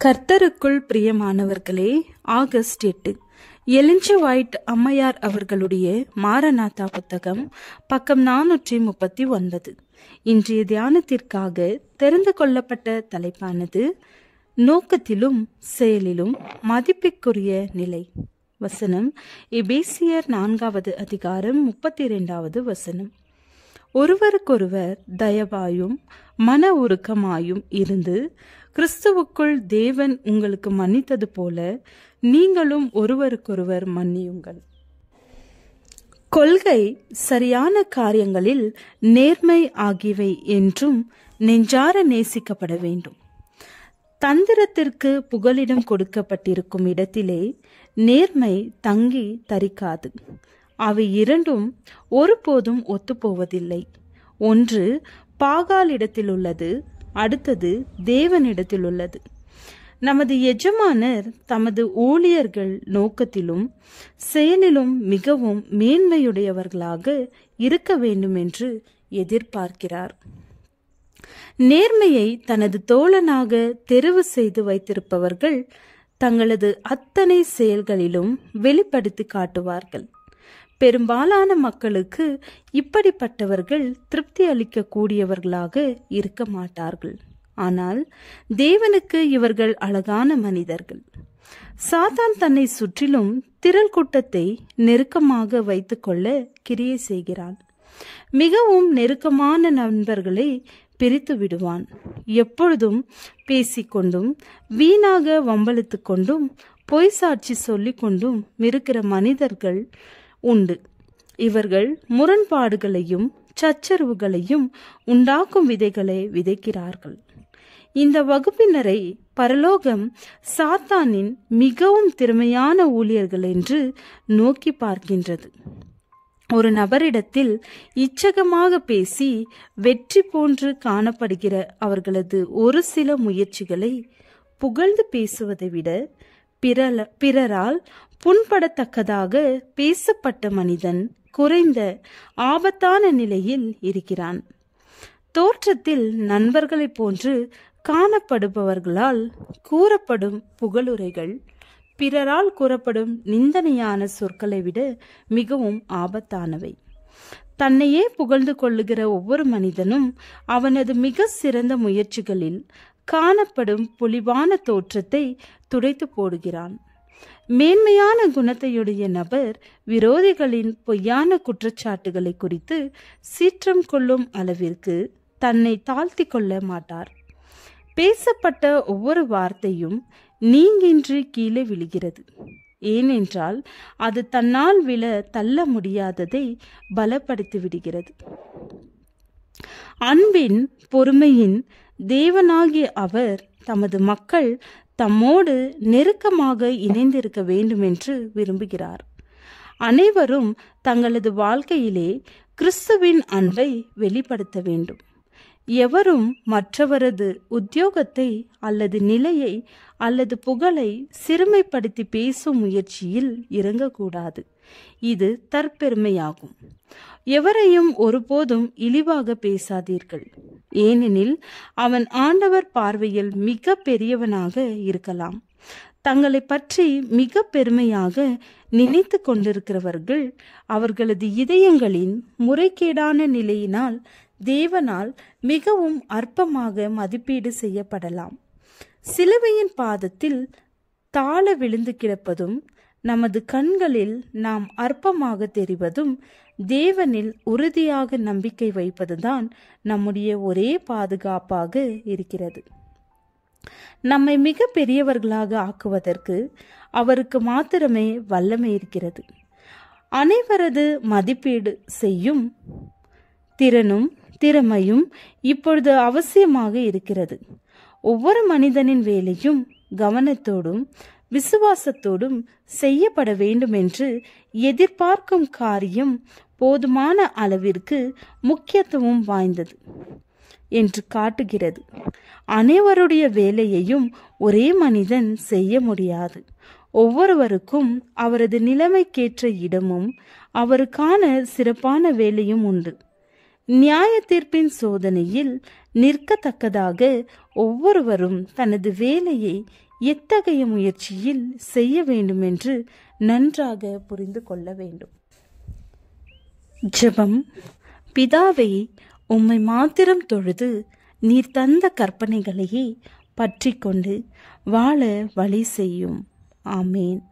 கர்த்தருக்குள் பிரியமானவர்களே, August 8 எலிஞ்சு white அம்மையார் அவர்களுடைய மாரநாதா புத்தகம், பக்கம் 439. இன்றைய தியானத்திற்காக தெரிந்து கொள்ளப்பட்ட தலைப்பானது நோக்கத்திலும் செயலிலும் மதிப்பிற்குரிய நிலை. வசனம் எபேசியர் 4வது அதிகாரம் 32வது வசனம். ஒருவருக்கொருவர் தயவாயும் மன உருக்கமாயும் இருந்து கிறிஸ்துவுக்குள் தேவன் உங்களுக்கு மன்னித்தது போல நீங்களும் ஒருவருக்கொருவர் மன்னியுங்கள். கொள்கை சரியான காரியங்களில் நேர்மை ஆகியவை என்றும் நெஞ்சார நேசிக்கப்பட வேண்டும். தந்திரத்திற்கு புகலிடம் கொடுக்கப்பட்டிருக்கும் இடத்திலே நேர்மை தங்கி தரிக்காது. அவை இரண்டும் ஒருபோதும் ஒத்துப்போவதில்லை. ஒன்று பாகாலிடத்தில் உள்ளது, அடுத்தது தேவனிடத்தில் உள்ளது. நமது எஜமானர் தமது ஊழியர்கள் நோக்கத்திலும் செயலிலும் மிகவும் மேன்மையுடையவர்களாக இருக்க வேண்டும் என்று எதிர்பார்க்கிறார். நேர்மையை தனது தோழனாக தெரிவு செய்து வைத்திருப்பவர்கள் தங்களது அத்தனை செயல்களிலும் வெளிப்படுத்தி காட்டுவார்கள். பெரும்பாலான மக்களுக்கு இப்படிப்பட்டவர்கள் திருப்தி அளிக்க கூடியவர்களாக இருக்க மாட்டார்கள். ஆனால் தேவனுக்கு இவர்கள் அழகான மனிதர்கள். சாத்தான் தன்னை சுற்றிலும் திரள் கூட்டத்தை நெருக்கமாக வைத்துக் கொள்ள கிரியை செய்கிறான். மிகவும் நெருக்கமான நண்பர்களை பிரித்து விடுவான். எப்பொழுதும் பேசிக்கொண்டும் வீணாக வம்பளித்து கொண்டும் பொய் சாட்சி சொல்லிக் கொண்டும் இருக்கிற மனிதர்கள் உண்டு. இவர்கள் முரண்பாடுகளையும் சச்சரவுகளையும் உண்டாக்கும் விதைகளை விதைக்கிறார்கள். இந்த வகுப்பினரை பரலோகம் சாத்தானின் மிகவும் திறமையான ஊழியர்கள் என்று நோக்கி பார்க்கின்றது. ஒரு நபரிடத்தில் இச்சகமாக பேசி வெற்றி போன்று காணப்படுகிற அவர்களது ஒரு சில முயற்சிகளை புகழ்ந்து பேசுவதை விட பிறரால் புண்படத்தக்கதாக பேசப்பட்ட மனிதன் குறைந்த ஆபத்தான நிலையில் இருக்கிறான். தோற்றத்தில் நண்பர்களை போன்று காணப்படுபவர்களால் கூறப்படும் புகழுரைகள் பிறரால் கூறப்படும் நிந்தனையான சொற்களை விட மிகவும் ஆபத்தானவை. தன்னையே புகழ்ந்து கொள்ளுகிற ஒவ்வொரு மனிதனும் அவனது மிக சிறந்த முயற்சிகளில் காணப்படும் பொலிவான தோற்றத்தை துடைத்து போடுகிறான். மேன்மையான குணத்தையுடைய நபர் விரோதிகளின் பொய்யான குற்றச்சாட்டுகளை குறித்து சீற்றம் கொள்ளும் அளவிற்கு தன்னை தாழ்த்தி கொள்ள மாட்டார். பேசப்பட்ட ஒவ்வொரு வார்த்தையும் நீங்கின்றி கீழே விழுகிறது. ஏனென்றால் அது தன்னால் விழ தள்ள முடியாததை பலப்படுத்தி விடுகிறது. அன்பின் பொறுமையின் தேவனாகிய அவர் தமது மக்கள் தம்மோடு நெருக்கமாக இணைந்திருக்க வேண்டும் என்று விரும்புகிறார். அனைவரும் தங்களது வாழ்க்கையிலே கிறிஸ்துவின் அன்பை வெளிப்படுத்த வேண்டும். எவரும் மற்றவரது உத்தியோகத்தை அல்லது நிலையை அல்லது புகழை சிறுமைப்படுத்தி பேசும் முயற்சியில் இறங்கக்கூடாது. இது தற்பெருமையாகும். எவரையும் ஒருபோதும் இழிவாக பேசாதீர்கள். ஏனெனில் அவன் ஆண்டவர் பார்வையில் மிக பெரியவனாக இருக்கலாம். தங்களை பற்றி மிக பெருமையாக நினைத்து கொண்டிருக்கிறவர்கள் அவர்களது இதயங்களின் முறைகேடான நிலையினால் தேவனால் மிகவும் அற்பமாக மதிப்பீடு செய்யப்படலாம். சிலுவையின் பாதத்தில் தாழ விழுந்து கிடப்பதும் நமது கண்களில் நாம் அற்பமாக தெரிவதும் தேவனில் உறுதியாக நம்பிக்கை வைப்பதுதான் நம்முடைய ஒரே பாதுகாப்பாக இருக்கிறது. நம்மை மிக பெரியவர்களாக ஆக்குவதற்கு அவருக்கு மாத்திரமே வல்லமை இருக்கிறது. அனைவரது மதிப்பீடு செய்யும் திறனும் திறமையும் இப்பொழுது அவசியமாக இருக்கிறது. ஒவ்வொரு மனிதனின் வேலையும் கவனத்தோடும் விசுவாசத்தோடும் செய்யப்பட வேண்டும் என்று எதிர்பார்க்கும் காரியம் போதுமான அளவிற்கு முக்கியத்துவம் வாய்ந்தது என்று காட்டுகிறது. அனைவருடைய வேலையையும் ஒரே மனிதன் செய்ய முடியாது. ஒவ்வொருவருக்கும் அவரது நிலைமைக்கேற்ற இடமும் அவருக்கான சிறப்பான வேலையும் உண்டு. நியாய தீர்ப்பின் சோதனையில் நிற்கத்தக்கதாக ஒவ்வொருவரும் தனது வேலையை எத்தகைய முயற்சியில் செய்ய வேண்டும் என்று நன்றாக புரிந்து கொள்ள வேண்டும். ஜெபம். பிதாவே, உம்மை மாத்திரம் தொழுது நீர் தந்த கற்பனைகளையே பற்றி கொண்டு வாழ வழி செய்யும். ஆமேன்.